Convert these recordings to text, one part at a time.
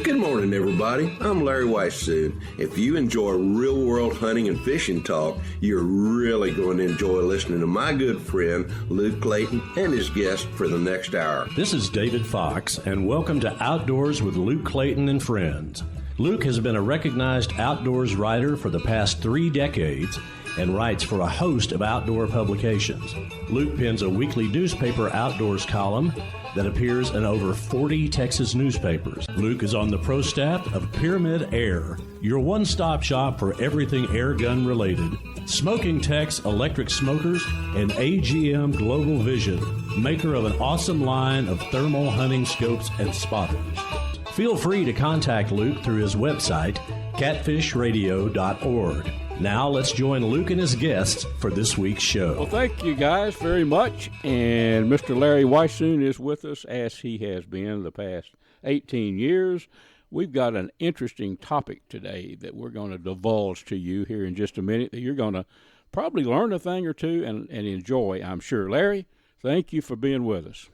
Good morning, everybody. I'm Larry Weissoon. If you enjoy real-world hunting and fishing talk, you're really going to enjoy listening to my good friend, Luke Clayton, and his guest for the next hour. This is David Fox, and welcome to Outdoors with Luke Clayton and Friends. Luke has been a recognized outdoors writer for the past 3 decades and writes for a host of outdoor publications. Luke pens a weekly newspaper outdoors column that appears in over 40 Texas newspapers. Luke is on the pro staff of Pyramyd Air, your one-stop shop for everything air gun related. Smokin Tex electric smokers and AGM Global Vision, maker of an awesome line of thermal hunting scopes and spotters. Feel free to contact Luke through his website, catfishradio.org. Now let's join Luke and his guests for this week's show. Well, thank you guys very much. And Mr. Larry Weissoon is with us, as he has been the past 18 years. We've got an interesting topic today that we're going to divulge to you here in just a minute that you're going to probably learn a thing or two and enjoy, I'm sure. Larry, thank you for being with us.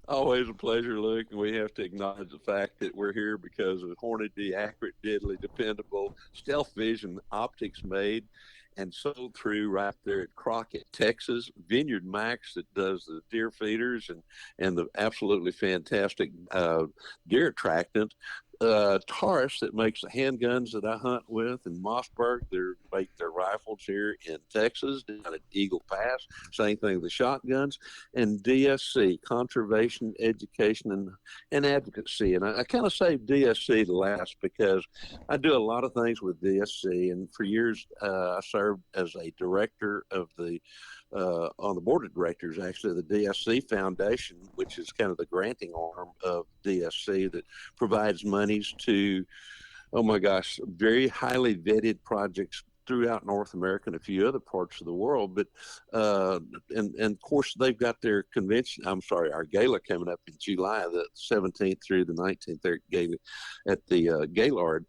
Always a pleasure, Luke, and we have to acknowledge the fact that we're here because of Hornady, accurate, deadly, dependable, stealth vision optics made and sold through right there at Crockett, Texas. VINEYARDMAX that does the deer feeders and the absolutely fantastic deer attractant. Taurus that makes the handguns that I hunt with, and Mossberg, they make their rifles here in Texas, down at Eagle Pass. Same thing with the shotguns. And DSC, Conservation, Education, and Advocacy. And I kind of saved DSC to last because I do a lot of things with DSC. And for years, I served as a director of the on the board of directors, actually, of the DSC Foundation, which is kind of the granting arm of DSC that provides monies to, oh my gosh, very highly vetted projects throughout North America and a few other parts of the world. But and of course they've got their convention. Our gala coming up in July, the 17th through the 19th, their gala at the Gaylord.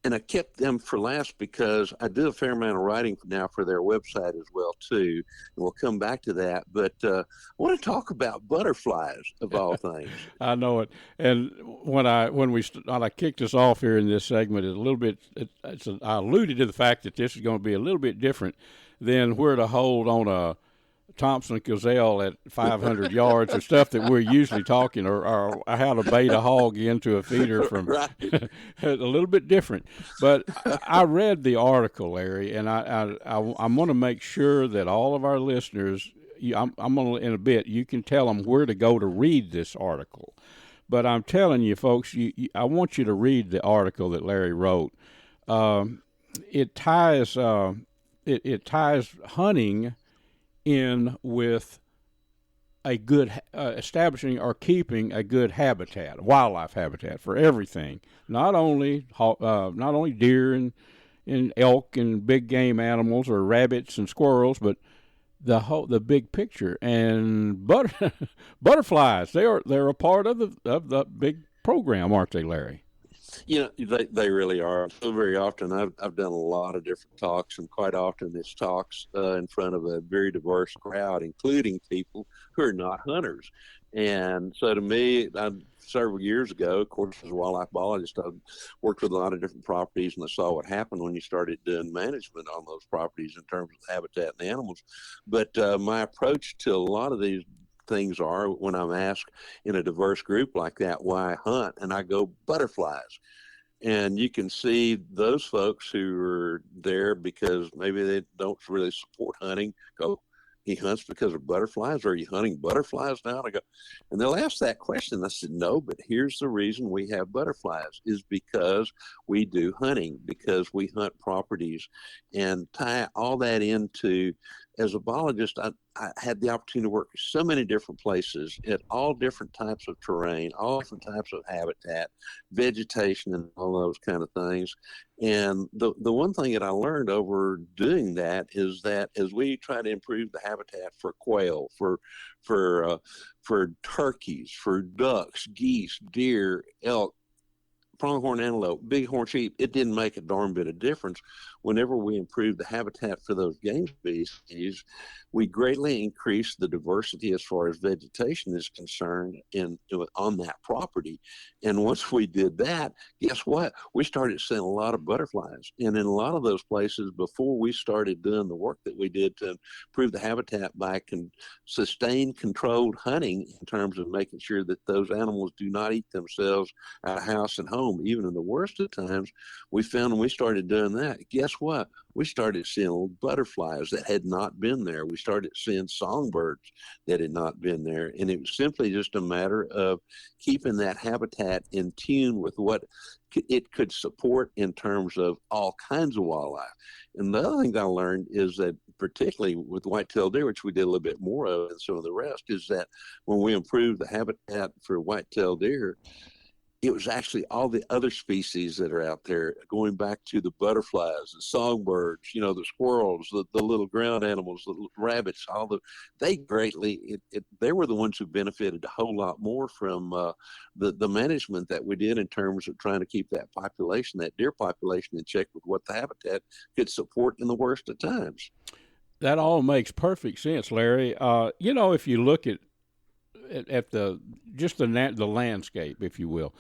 And I kept them for last because I do a fair amount of writing now for their website as well too, and we'll come back to that. But I want to talk about butterflies of all things. I know it. And when I kicked us off here in this segment, I alluded to the fact that this is going to be a little bit different than where to hold on a Thompson gazelle at 500 yards or stuff that we're usually talking, or how to bait a hog into a feeder from right. A little bit different. But I read the article, Larry, and I want to make sure that all of our listeners, I'm going to, in a bit, you can tell them where to go to read this article. But I'm telling you, folks, I want you to read the article that Larry wrote. It ties hunting in with a good establishing or keeping a good habitat, wildlife habitat for everything, not only deer and elk and big game animals or rabbits and squirrels, but the big picture. And butterflies, they're a part of the big program, aren't they, Larry? You know, they really are. So very often I've done a lot of different talks, and quite often it's talks in front of a very diverse crowd, including people who are not hunters. And so to me, several years ago, of course, as a wildlife biologist, I worked with a lot of different properties, and I saw what happened when you started doing management on those properties in terms of habitat and animals. But my approach to a lot of these things are, when I'm asked in a diverse group like that why I hunt, and I go butterflies. And you can see those folks who are there because maybe they don't really support hunting go, he hunts because of butterflies? Are you hunting butterflies now? And I go, and they'll ask that question. I said, no, but here's the reason we have butterflies is because we do hunting, because we hunt properties, and tie all that into, as a biologist, I had the opportunity to work in so many different places at all different types of terrain, all different types of habitat, vegetation, and all those kind of things. And the one thing that I learned over doing that is that as we try to improve the habitat for quail, for turkeys, for ducks, geese, deer, elk, pronghorn antelope, bighorn sheep, it didn't make a darn bit of difference. Whenever we improved the habitat for those game species, we greatly increased the diversity as far as vegetation is concerned on that property. And once we did that, guess what? We started seeing a lot of butterflies. And in a lot of those places, before we started doing the work that we did to improve the habitat by sustained controlled hunting in terms of making sure that those animals do not eat themselves out of house and home, even in the worst of times, we found when we started doing that, guess what? We started seeing butterflies that had not been there. We started seeing songbirds that had not been there. And it was simply just a matter of keeping that habitat in tune with what it could support in terms of all kinds of wildlife. And the other thing that I learned is that, particularly with white-tailed deer, which we did a little bit more of than some of the rest, is that when we improved the habitat for white-tailed deer, it was actually all the other species that are out there, going back to the butterflies, the songbirds, the squirrels, the little ground animals, the rabbits, they greatly, they were the ones who benefited a whole lot more from the management that we did in terms of trying to keep that population, that deer population, in check with what the habitat could support in the worst of times. That all makes perfect sense, Larry. If you look at the landscape, if you will.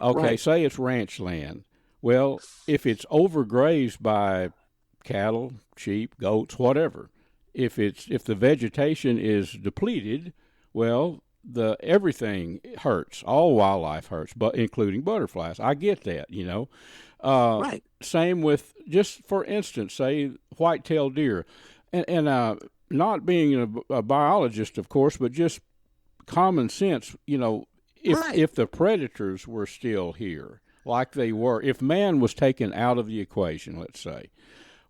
Okay, right. Say it's ranch land. Well, if it's overgrazed by cattle, sheep, goats, whatever, if the vegetation is depleted, well, everything hurts. All wildlife hurts, but including butterflies. I get that, Right. Same with, just for instance, say white-tailed deer, and not being a biologist, of course, but just common sense, if the predators were still here, like they were, if man was taken out of the equation, let's say,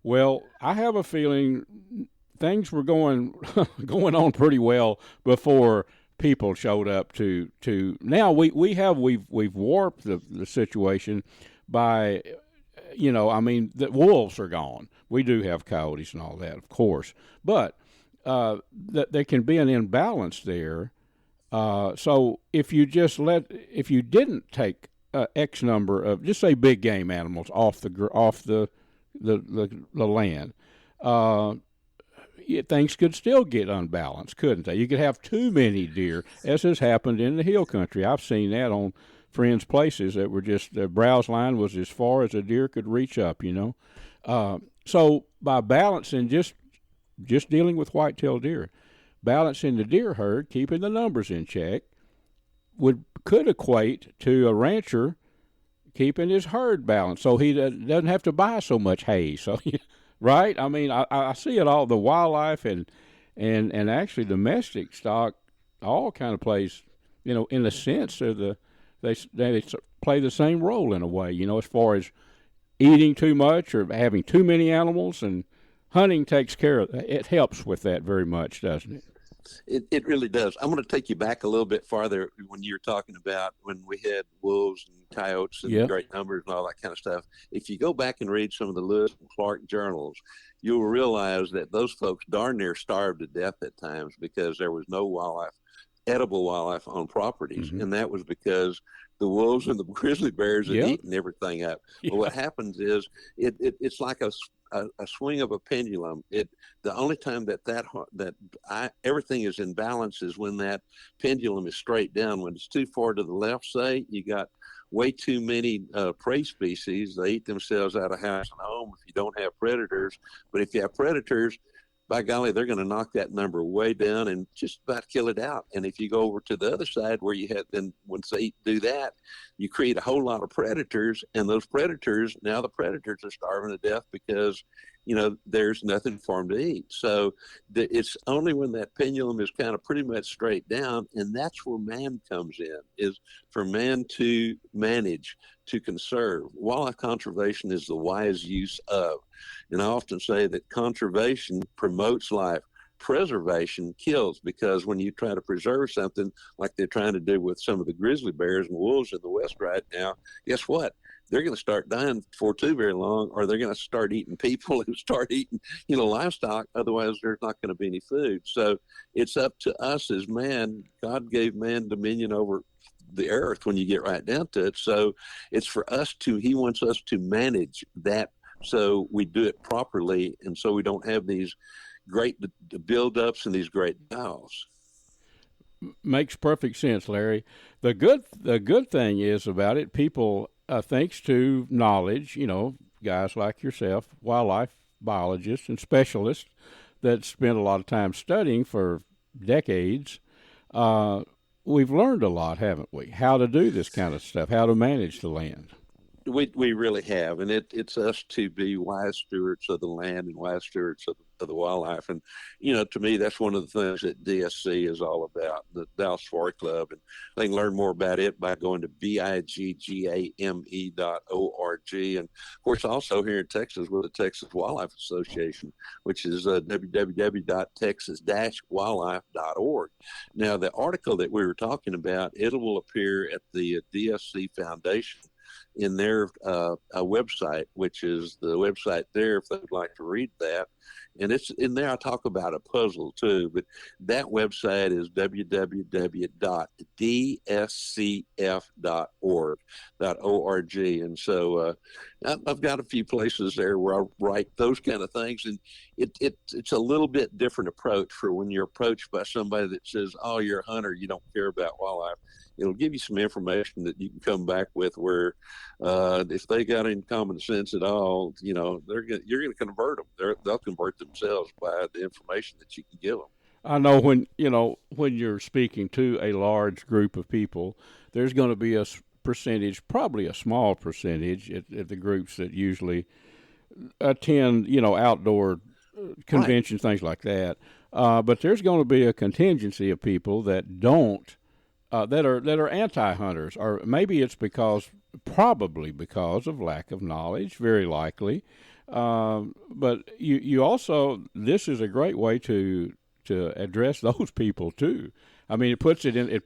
well, I have a feeling things were going on pretty well before people showed up to now we've warped the situation by, the wolves are gone. We do have coyotes and all that, of course, but there can be an imbalance there. So if you didn't take X number of, just say, big game animals off the land, things could still get unbalanced, couldn't they? You could have too many deer, as has happened in the hill country. I've seen that on friends' places that were just, the browse line was as far as a deer could reach up, So by balancing, just dealing with white-tailed deer, balancing the deer herd, keeping the numbers in check, could equate to a rancher keeping his herd balanced, so he doesn't have to buy so much hay. So, right? I mean, I see it all. The wildlife and actually domestic stock all kind of plays, in the sense of they play the same role in a way. As far as eating too much or having too many animals, and hunting takes care of that. It helps with that very much, doesn't it? It really does. I'm going to take you back a little bit farther when you were talking about when we had wolves and coyotes and great numbers and all that kind of stuff. If you go back and read some of the Lewis and Clark journals, you'll realize that those folks darn near starved to death at times because there was no edible wildlife on properties. Mm-hmm. And that was because the wolves and the grizzly bears had eaten everything up. Yeah. Well, what happens is it's like a swing of a pendulum. The only time that everything is in balance is when that pendulum is straight down. When it's too far to the left, say, you got way too many prey species. They eat themselves out of house and home if you don't have predators. But if you have predators, by golly, they're going to knock that number way down and just about kill it out. And if you go over to the other side where once they do that, you create a whole lot of predators, and those predators, now the predators are starving to death because, there's nothing for them to eat. So it's only when that pendulum is kind of pretty much straight down, and that's where man comes in, is for man to manage, to conserve. Wildlife conservation is the wise use of. And I often say that conservation promotes life. Preservation kills, because when you try to preserve something like they're trying to do with some of the grizzly bears and wolves in the West right now, guess what? They're going to start dying before too very long, or they're going to start eating people who start eating, livestock. Otherwise, there's not going to be any food. So it's up to us as man. God gave man dominion over the earth when you get right down to it. So it's for us he wants us to manage that so we do it properly, and so we don't have these great buildups and these great dials. Makes perfect sense, Larry. The good thing is about it, people, thanks to knowledge, guys like yourself, wildlife biologists and specialists that spend a lot of time studying for decades, we've learned a lot, haven't we? How to do this kind of stuff, how to manage the land. We really have, and it's us to be wise stewards of the land and wise stewards of the wildlife. And to me, that's one of the things that DSC is all about, the Dallas Safari Club, and they can learn more about it by going to VIGGAME.org. And of course, also here in Texas, with the Texas Wildlife Association, which is www.texas-wildlife.org. Now, the article that we were talking about, it will appear at the DSC Foundation in their website, which is the website there if they'd like to read that. And it's in there. I talk about a puzzle too, but that website is www.dscf.org. And so I've got a few places there where I write those kind of things, and it's a little bit different approach for when you're approached by somebody that says, "Oh, you're a hunter, you don't care about wildlife." It'll give you some information that you can come back with where if they got any common sense at all, you're going to convert them. They'll convert themselves by the information that you can give them. I know when you're speaking to a large group of people, there's going to be a percentage, probably a small percentage at the groups that usually attend, outdoor conventions, right, things like that. But there's going to be a contingency of people that don't, that are anti-hunters, or maybe it's probably because of lack of knowledge, very likely. But you also, this is a great way to address those people too. I mean, it puts it in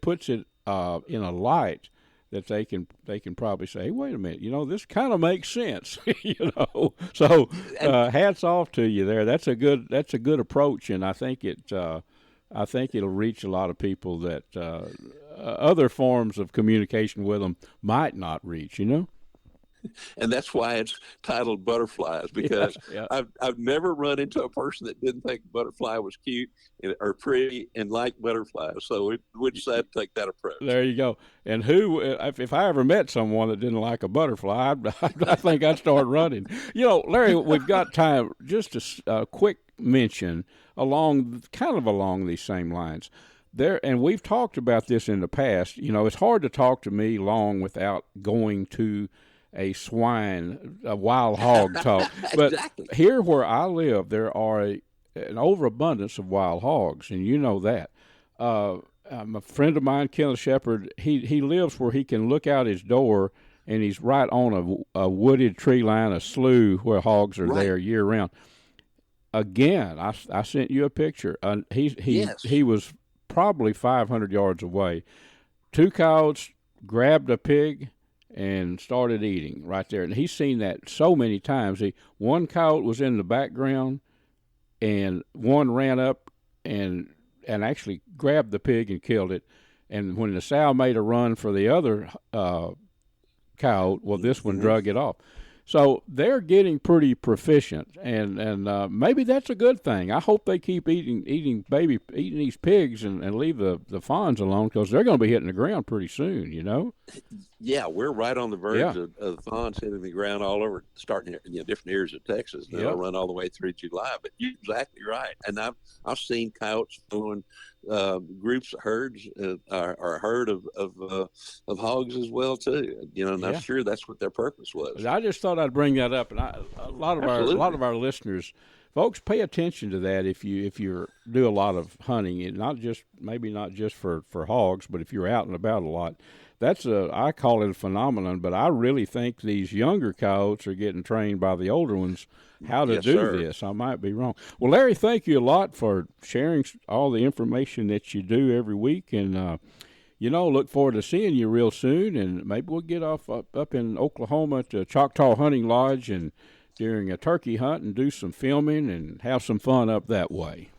a light that they can probably say, hey, wait a minute, this kind of makes sense, So hats off to you there. That's a good approach, and I think it'll reach a lot of people that other forms of communication with them might not reach. And that's why it's titled Butterflies, because I've never run into a person that didn't think butterfly was cute or pretty and liked butterflies. So we decided to take that approach. There you go. And if I ever met someone that didn't like a butterfly, I think I'd start running. Larry, we've got time. Just a quick mention along these same lines. And we've talked about this in the past. It's hard to talk to me long without going to a wild hog talk. But exactly. Here where I live, there are an overabundance of wild hogs, and you know that. A friend of mine, Ken the Shepherd, he lives where he can look out his door, and he's right on a wooded tree line, a slough where hogs are there year round. Again, I sent you a picture. He was probably 500 yards away. Two coyotes grabbed a pig and started eating right there. And he's seen that so many times. One coyote was in the background, and one ran up and actually grabbed the pig and killed it. And when the sow made a run for the other coyote, well, this one drug it off. So they're getting pretty proficient, and maybe that's a good thing. I hope they keep eating these pigs and leave the fawns alone, because they're going to be hitting the ground pretty soon, Yeah, we're right on the verge of the fawns hitting the ground all over, starting different areas of Texas. They'll run all the way through July. But you're exactly right, and I've seen coyotes throwing groups of herds or a herd of hogs as well too. And I'm sure that's what their purpose was. I just thought I'd bring that up, and a lot of our listeners, folks, pay attention to that if you do a lot of hunting, and not just for hogs, but if you're out and about a lot. I call it a phenomenon, but I really think these younger coyotes are getting trained by the older ones how to do this. I might be wrong. Well, Larry, thank you a lot for sharing all the information that you do every week, and look forward to seeing you real soon, and maybe we'll get off up in Oklahoma to Choctaw Hunting Lodge and during a turkey hunt and do some filming and have some fun up that way.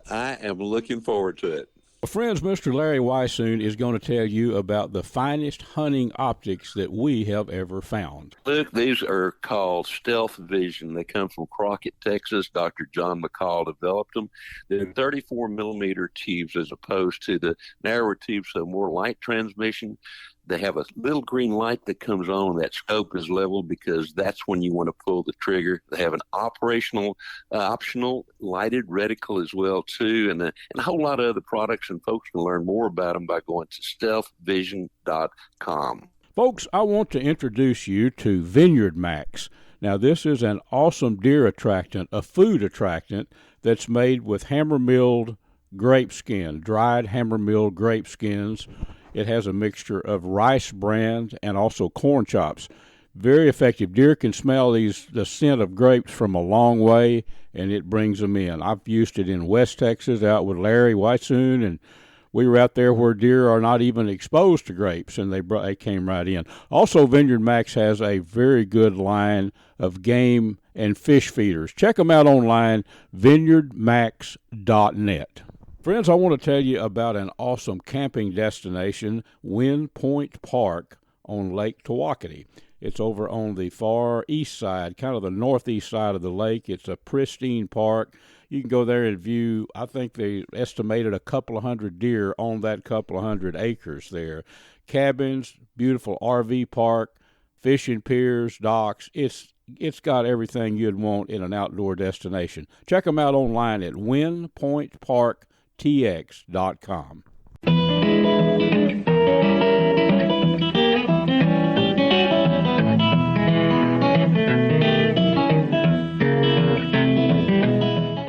I am looking forward to it. Well, friends, Mr. Larry Weissoon is going to tell you about the finest hunting optics that we have ever found. Look, these are called Stealth Vision. They come from Crockett, Texas. Dr. John McCall developed them. They're 34 millimeter tubes as opposed to the narrower tubes, so more light transmission. They have a little green light that comes on. That scope is leveled because that's when you want to pull the trigger. They have an optional lighted reticle as well too, and a whole lot of other products. And folks can learn more about them by going to stealthvision.com. Folks, I want to introduce you to VINEYARDMAX. Now, this is an awesome deer attractant, a food attractant that's made with hammer-milled grape skin, dried hammer-milled grape skins. It has a mixture of rice bran and also corn chops. Very effective. Deer can smell the scent of grapes from a long way, and it brings them in. I've used it in West Texas out with Larry Weissoon, and we were out there where deer are not even exposed to grapes, and they came right in. Also, VINEYARDMAX has a very good line of game and fish feeders. Check them out online, vineyardmax.net. Friends, I want to tell you about an awesome camping destination, Wind Point Park on Lake Tawakoni. It's over on the far east side, kind of the northeast side of the lake. It's a pristine park. You can go there and view, I think they estimated a couple of hundred deer on that couple of hundred acres there. Cabins, beautiful RV park, fishing piers, docks. It's got everything you'd want in an outdoor destination. Check them out online at windpointparktx.com.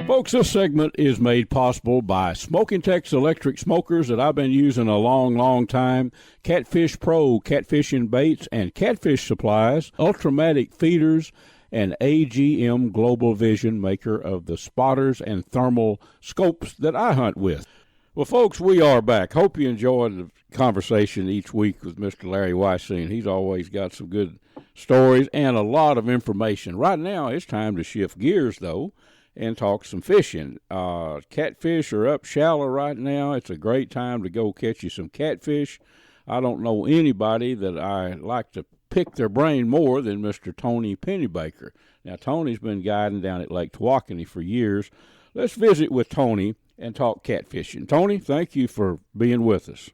Folks, this segment is made possible by Smokin Tex electric smokers that I've been using a long, long time, CatfishPro, catfishing baits and catfish supplies, Ultrimatic Feeders, and AGM Global Vision, maker of the spotters and thermal scopes that I hunt with. Well, folks, we are back. Hope you enjoyed the conversation each week with Mr. Larry Weissoon. He's always got some good stories and a lot of information. Right now, it's time to shift gears, though, and talk some fishing. Catfish are up shallow right now. It's a great time to go catch you some catfish. I don't know anybody that I like to pick their brain more than Mr. Tony Pennybaker. Now, Tony's been guiding down at Lake Tawakoni for years. Let's visit with Tony and talk catfishing. Tony, thank you for being with us.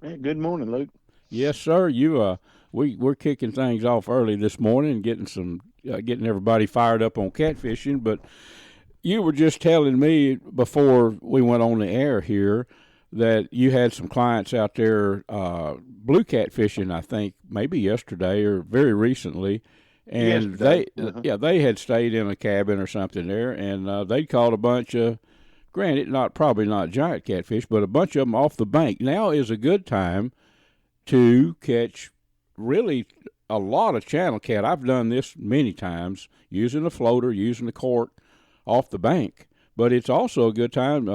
Hey, good morning, Luke. Yes, sir. We're kicking things off early this morning and getting everybody fired up on catfishing. But you were just telling me before we went on the air here that you had some clients out there blue catfishing, I think, maybe yesterday or very recently. And yesterday. they had stayed in a cabin or something there, and they caught a bunch of, granted, probably not giant catfish, but a bunch of them off the bank. Now is a good time to catch really a lot of channel cat. I've done this many times, using a floater, using a cork off the bank. But it's also a good time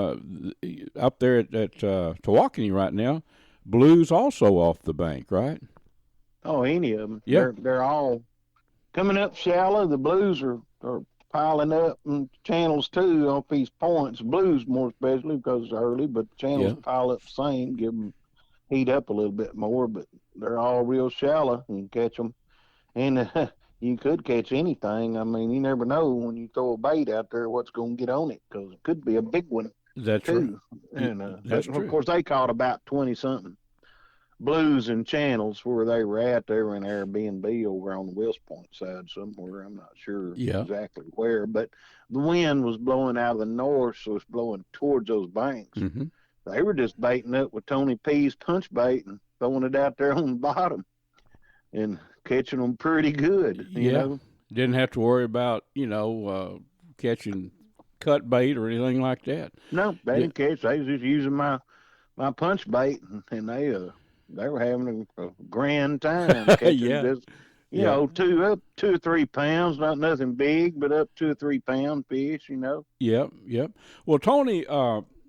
up there at Tawakoni right now. Blues also off the bank, right? Oh, any of them. Yeah. They're all coming up shallow. The blues are piling up, and channels too off these points. Blues more especially because it's early, but channels pile up the same, give them heat up a little bit more. But they're all real shallow. You can catch them, and you could catch anything. I mean, you never know when you throw a bait out there what's going to get on it, because it could be a big one. That's too. True. And That's true. Of course, they caught about 20-something blues and channels where they were at. They were in Airbnb over on the Wills Point side somewhere. I'm not sure exactly where, but the wind was blowing out of the north, so it's blowing towards those banks. Mm-hmm. They were just baiting up with Tony P's punch bait and throwing it out there on the bottom and catching them pretty good. You know? Didn't have to worry about, catching cut bait or anything like that. No, they didn't catch. They was just using my punch bait, and they were having a grand time catching just, you know, 2 or 3 pounds, not nothing big, but up 2 or 3 pound fish, you know. Yep. Well, Tony,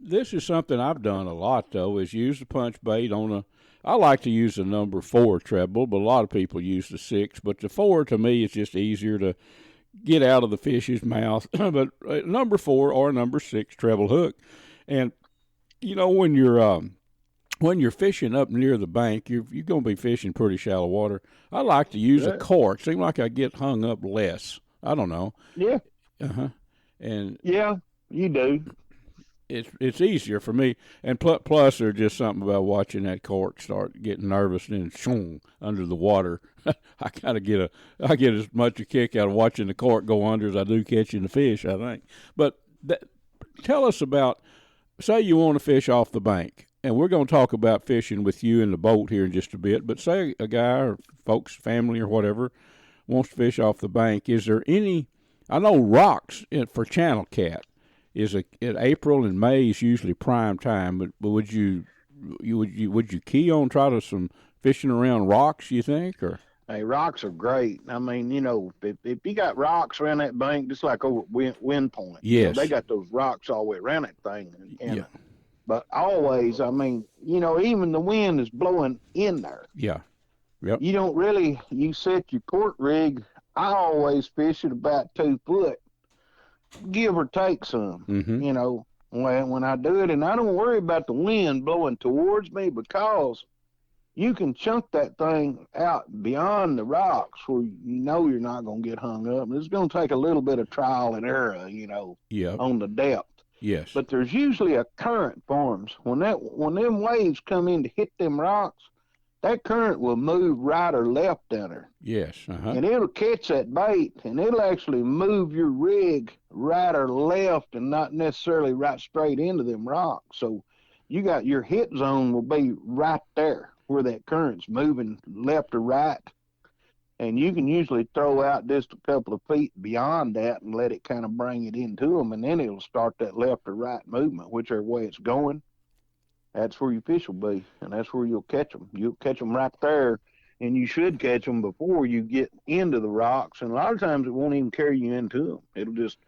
this is something I've done a lot, though, is use the punch bait on I like to use the number 4 treble, but a lot of people use the 6. But the 4, to me, is just easier to get out of the fish's mouth. But number 4 or number 6 treble hook. And when you're fishing up near the bank, you're going to be fishing pretty shallow water. I like to use a cork. Seems like I get hung up less. I don't know. Yeah. And yeah, you do. It's easier for me. And plus, there's just something about watching that cork start getting nervous and then shoom, under the water. I get as much a kick out of watching the cork go under as I do catching the fish, I think. But tell us about, say you want to fish off the bank. And we're going to talk about fishing with you in the boat here in just a bit. But say a guy or folks, family or whatever, wants to fish off the bank. Is there any? I know rocks for channel cat in April and May is usually prime time. But would you key on some fishing around rocks? You think or? Hey, rocks are great. I mean, if you got rocks around that bank, just like over Wind Point. Yes, they got those rocks all the way around that thing. Yeah. But always, I mean, even the wind is blowing in there. Yeah. Yep. You don't really, you set your port rig. I always fish at about 2 foot, give or take some, when I do it. And I don't worry about the wind blowing towards me because you can chunk that thing out beyond the rocks where you're not going to get hung up. It's going to take a little bit of trial and error, on the depth. Yes. But there's usually a current forms. When them waves come in to hit them rocks, that current will move right or left down there. Yes. And it'll catch that bait, and it'll actually move your rig right or left and not necessarily right straight into them rocks. So you got your hit zone will be right there where that current's moving left or right. And you can usually throw out just a couple of feet beyond that and let it kind of bring it into them, and then it'll start that left or right movement, whichever way it's going. That's where your fish will be, and that's where you'll catch them. You'll catch them right there, and you should catch them before you get into the rocks. And a lot of times it won't even carry you into them. It'll just,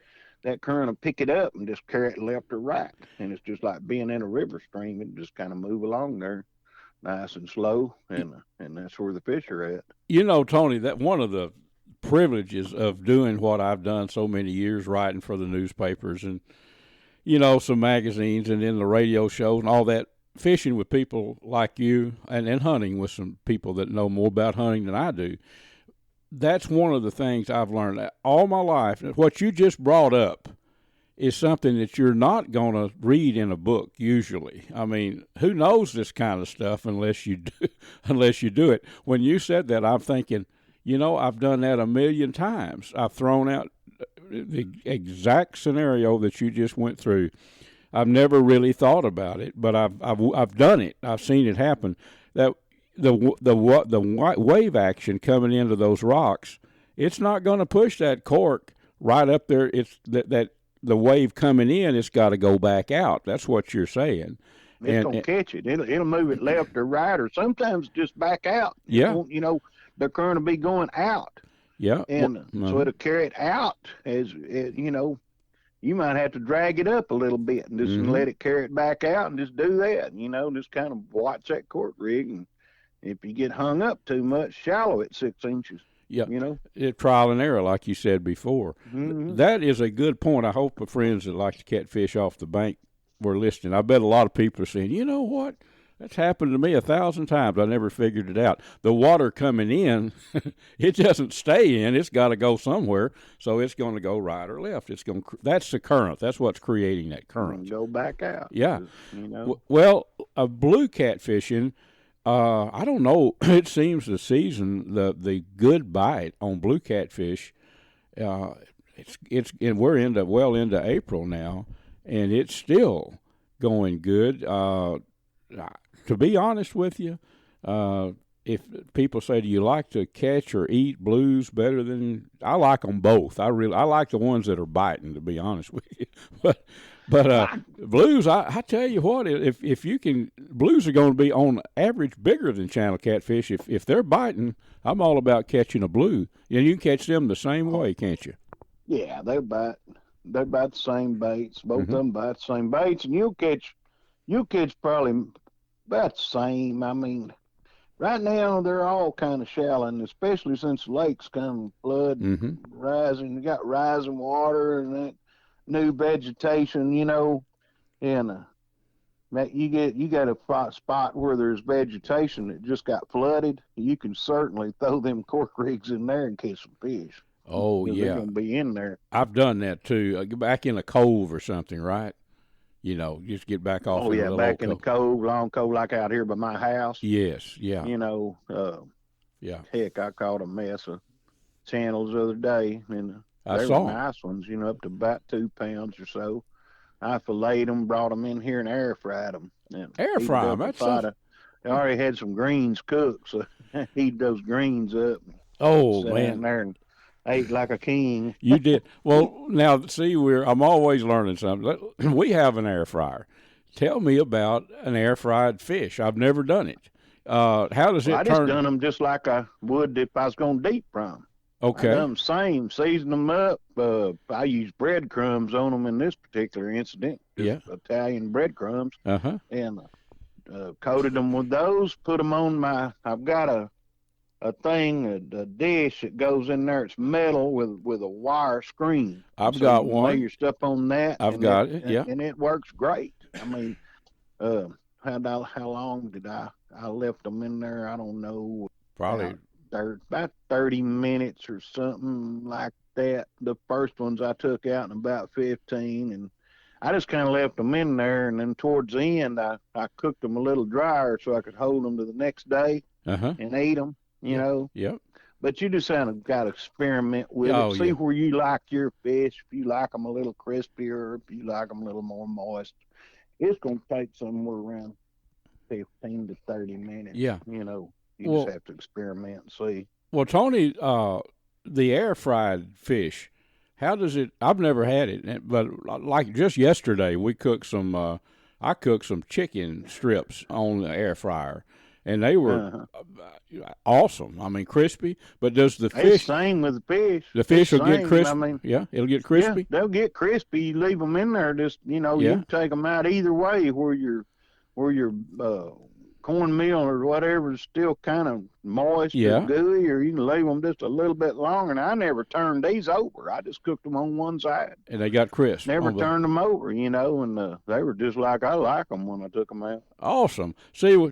that current will pick it up and just carry it left or right. And it's just like being in a river stream. It just kind of move along there nice and slow, and that's where the fish are at. Tony, that one of the privileges of doing what I've done so many years, writing for the newspapers and, some magazines and then the radio shows and all that, fishing with people like you and hunting with some people that know more about hunting than I do. That's one of the things I've learned all my life. What you just brought up is something that you're not going to read in a book usually. I mean, who knows this kind of stuff unless you do it. When you said that, I'm thinking, I've done that a million times. I've thrown out the exact scenario that you just went through. I've never really thought about it, but I've done it. I've seen it happen. That the wave action coming into those rocks, it's not going to push that cork right up there. It's that the wave coming in, it's got to go back out. That's what you're saying. It's going to catch it. It'll move it left or right, or sometimes just back out. Yeah. The current will be going out. Yeah. And so it'll carry it out you might have to drag it up a little bit and just let it carry it back out and just do that. Just kind of watch that cork rig. And if you get hung up too much, shallow it 6 inches. Yeah, trial and error, like you said before. Mm-hmm. That is a good point. I hope the friends that like to catfish off the bank were listening. I bet a lot of people are saying, you know what? That's happened to me 1,000 times. I never figured it out. The water coming in, it doesn't stay in. It's got to go somewhere, so it's going to go right or left. That's the current. That's what's creating that current. Go back out. Yeah. Well, blue catfishing, I don't know. It seems the season, the good bite on blue catfish, and we're into April now, and it's still going good. To be honest with you, if people say, do you like to catch or eat blues better than, I like them both. I like the ones that are biting, to be honest with you. But blues, I tell you what, if you can, blues are going to be on average bigger than channel catfish. If they're biting, I'm all about catching a blue. And you can catch them the same way, can't you? Yeah, they bite. They bite the same baits. Both of them bite the same baits, and you'll catch probably about the same. I mean, right now they're all kind of shallow, and especially since the lakes come flood, rising. You got rising water and that new vegetation, and You got a spot where there's vegetation that just got flooded. You can certainly throw them cork rigs in there and catch some fish. Oh yeah, they're gonna be in there. I've done that too. Back in a cove or something, right? Just get back off. Oh yeah, back in the cove, long cove, like out here by my house. Yes, yeah. Yeah. Heck, I caught a mess of channels the other day, and they were nice ones. Up to about 2 pounds or so. I filleted them, brought them in here, and air fried them. Air fry them? That's something. They already had some greens cooked, so heat those greens up. Oh sat man! In there and ate like a king. You did well. Now, see, I'm always learning something. We have an air fryer. Tell me about an air fried fish. I've never done it. How does it turn? I just done them just like I would if I was going to deep fry them. Okay. I done them same, season them up. I use breadcrumbs on them in this particular incident. Yeah. Italian breadcrumbs. And coated them with those. Put them on I've got a dish that goes in there. It's metal with a wire screen. I've got one. Lay your stuff on that. I've got it. Yeah. And it works great. I mean, how long did I left them in there? I don't know. Probably about 30 minutes or something like that. The first ones I took out in about 15, and I just kind of left them in there. And then towards the end, I cooked them a little drier so I could hold them to the next day and eat them. Yep. But you just kind of got to experiment with it. See where you like your fish. If you like them a little crispier, if you like them a little more moist, it's going to take somewhere around 15 to 30 minutes. Yeah. You just have to experiment and see. Well, Tony, the air fried fish, how does it? I've never had it, but like just yesterday, we cooked some. I cooked some chicken strips on the air fryer, and they were awesome. I mean, crispy. But does the fish? It's same with the fish. The fish will get crispy. I mean, it'll get crispy. Yeah, they'll get crispy. You leave them in there. Just you can take them out either way. Where your cornmeal or whatever is still kind of moist or gooey, or you can leave them just a little bit longer. And I never turned these over. I just cooked them on one side. And they got crisp. Never turned them over, and they were just like I like them when I took them out. Awesome. See,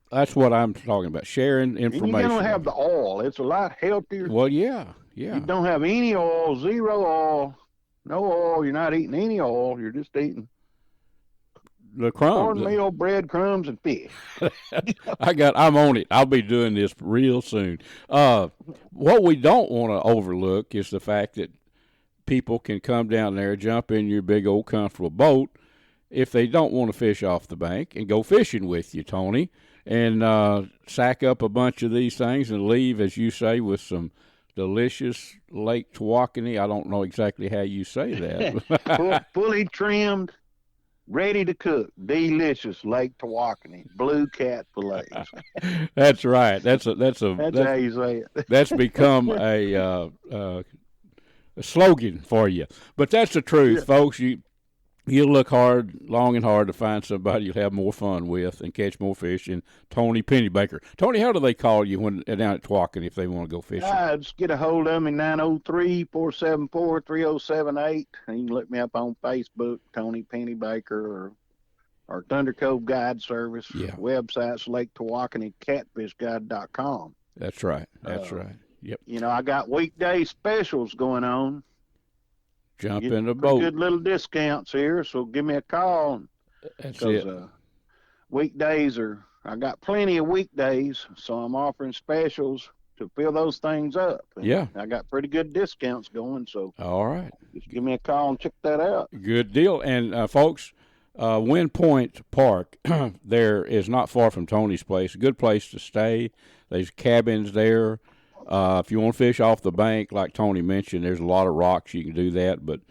that's what I'm talking about, sharing information. And you don't have the oil. It's a lot healthier. Well, yeah. You don't have any oil, zero oil, no oil. You're not eating any oil. You're just eating the crumbs, cornmeal, breadcrumbs, and fish. I'm on it. I'll be doing this real soon. What we don't want to overlook is the fact that people can come down there, jump in your big old comfortable boat if they don't want to fish off the bank, and go fishing with you, Tony, and sack up a bunch of these things and leave, as you say, with some delicious Lake Tawakoni. I don't know exactly how you say that. Fully trimmed, ready to cook, delicious Lake Tawakoni blue cat fillets. That's right. That's how you say it. That's become a slogan for you. But that's the truth, folks. You'll look long and hard to find somebody you'll have more fun with and catch more fish than Tony Pennybaker. Tony, how do they call you when down at Tawakoni if they want to go fishing? Just get a hold of me, 903-474-3078. And you can look me up on Facebook, Tony Pennybaker, or Thunder Cove Guide Service. Website's Lake Tawakoni, CatfishGuide.com. That's right. Right. Yep. I got weekday specials going on. Jump in the boat. Good little discounts here, so give me a call. That's it. Weekdays I got plenty of weekdays, so I'm offering specials to fill those things up. And I got pretty good discounts going, so. All right. Just give me a call and check that out. Good deal. And, folks, Wind Point Park there is not far from Tony's place. A good place to stay. There's cabins there. If you want to fish off the bank, like Tony mentioned, there's a lot of rocks. You can do that, but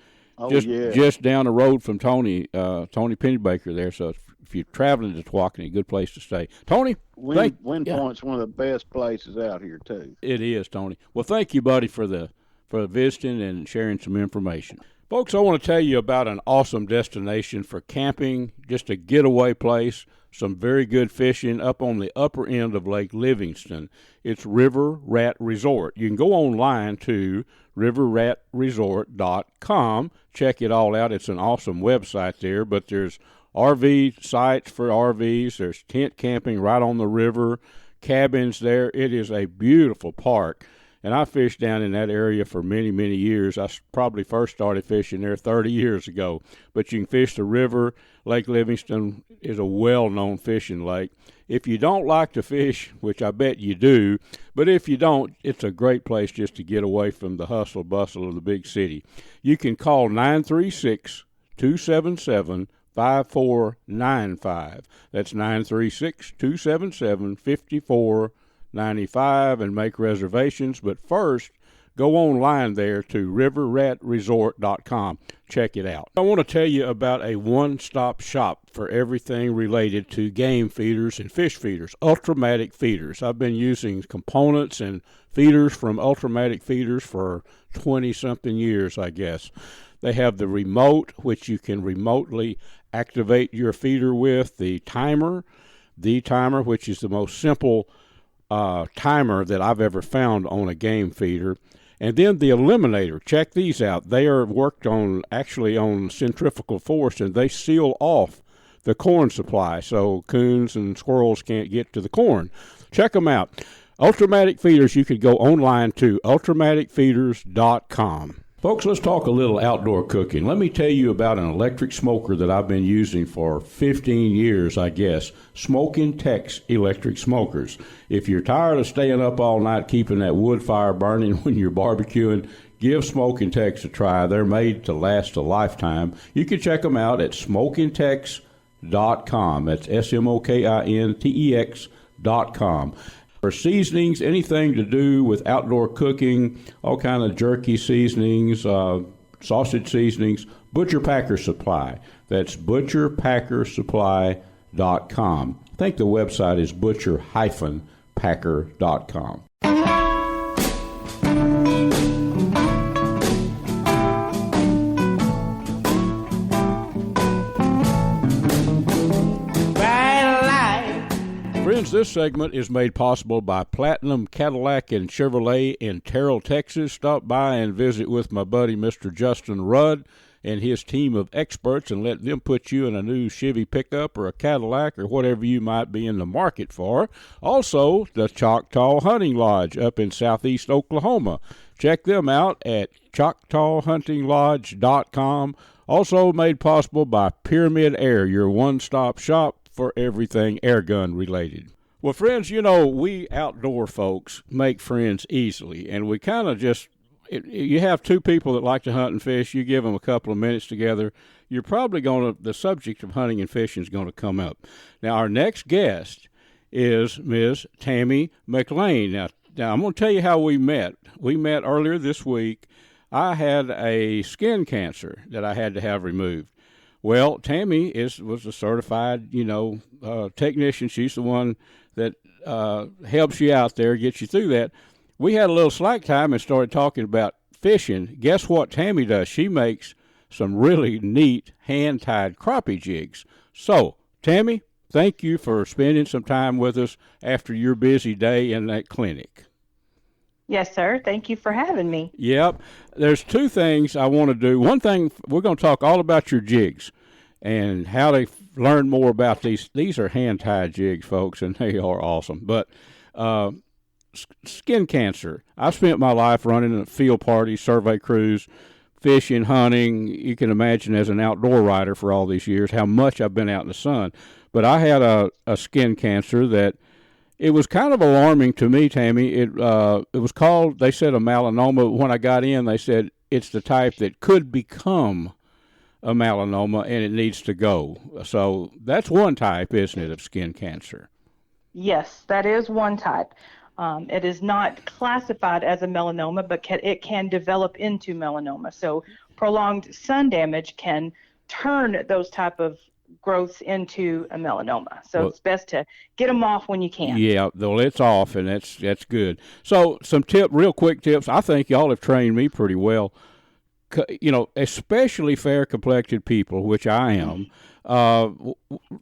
just down the road from Tony Pennybaker there. So if you're traveling to Tawakoni, a good place to stay. Tony, Wind Point's one of the best places out here too. It is, Tony. Well, thank you, buddy, for visiting and sharing some information. Folks, I want to tell you about an awesome destination for camping, just a getaway place, some very good fishing up on the upper end of Lake Livingston. It's River Rat Resort. You can go online to riverratresort.com. Check it all out. It's an awesome website there, but there's RV sites for RVs. There's tent camping right on the river, cabins there. It is a beautiful park. And I fished down in that area for many, many years. I probably first started fishing there 30 years ago. But you can fish the river. Lake Livingston is a well-known fishing lake. If you don't like to fish, which I bet you do, but if you don't, it's a great place just to get away from the hustle bustle of the big city. You can call 936-277-5495. That's 936-277-5495 and make reservations. But first, go online there to riverratresort.com. Check it out. I want to tell you about a one-stop shop for everything related to game feeders and fish feeders, Ultrimatic Feeders. I've been using components and feeders from Ultrimatic Feeders for 20-something years, I guess. They have the remote, which you can remotely activate your feeder with, the timer, which is the most simple timer that I've ever found on a game feeder. And then the eliminator. Check these out. They are worked on actually on centrifugal force, and they seal off the corn supply so coons and squirrels can't get to the corn. Check them out. Ultrimatic Feeders, you could go online to ultrimaticfeeders.com. Folks, let's talk a little outdoor cooking. Let me tell you about an electric smoker that I've been using for 15 years, I guess. Smokin Tex electric smokers. If you're tired of staying up all night keeping that wood fire burning when you're barbecuing, give Smokin Tex a try. They're made to last a lifetime. You can check them out at smokintex.com. That's SMOKINTEX.com. For seasonings, anything to do with outdoor cooking, all kind of jerky seasonings, sausage seasonings, Butcher Packer Supply. That's butcherpackersupply.com. I think the website is butcher-packer.com. Friends, this segment is made possible by Platinum Cadillac and Chevrolet in Terrell, Texas. Stop by and visit with my buddy, Mr. Justin Rudd, and his team of experts, and let them put you in a new Chevy pickup or a Cadillac or whatever you might be in the market for. Also, the Choctaw Hunting Lodge up in southeast Oklahoma. Check them out at ChoctawHuntingLodge.com. Also made possible by Pyramyd Air, your one-stop shop for everything airgun related. Well, friends, you know, we outdoor folks make friends easily, and we kind of just, you have two people that like to hunt and fish, you give them a couple of minutes together, you're probably going to, the subject of hunting and fishing is going to come up. Now, our next guest is Ms. Tammy McLain. Now I'm going to tell you how we met. We met earlier this week. I had a skin cancer that I had to have removed. Well, Tammy was a certified, technician. She's the one that helps you out there, gets you through that. We had a little slack time and started talking about fishing. Guess what Tammy does? She makes some really neat hand-tied crappie jigs. So, Tammy, thank you for spending some time with us after your busy day in that clinic. Yes, sir. Thank you for having me. Yep. There's two things I want to do. One thing, we're going to talk all about your jigs and how to learn more about these. These are hand-tied jigs, folks, and they are awesome. But skin cancer. I spent my life running field parties, survey crews, fishing, hunting. You can imagine as an outdoor rider for all these years how much I've been out in the sun. But I had a skin cancer that it was kind of alarming to me, Tammy. It was called, they said, a melanoma. When I got in, they said it's the type that could become a melanoma and it needs to go. So that's one type, isn't it, of skin cancer? Yes, that is one type. It is not classified as a melanoma, but it can develop into melanoma. So prolonged sun damage can turn those type of growths into a melanoma. So it's best to get them off when you can. Yeah, though it's off, and that's good. So some real quick tips. I think y'all have trained me pretty well. Especially fair-complected people, which I am.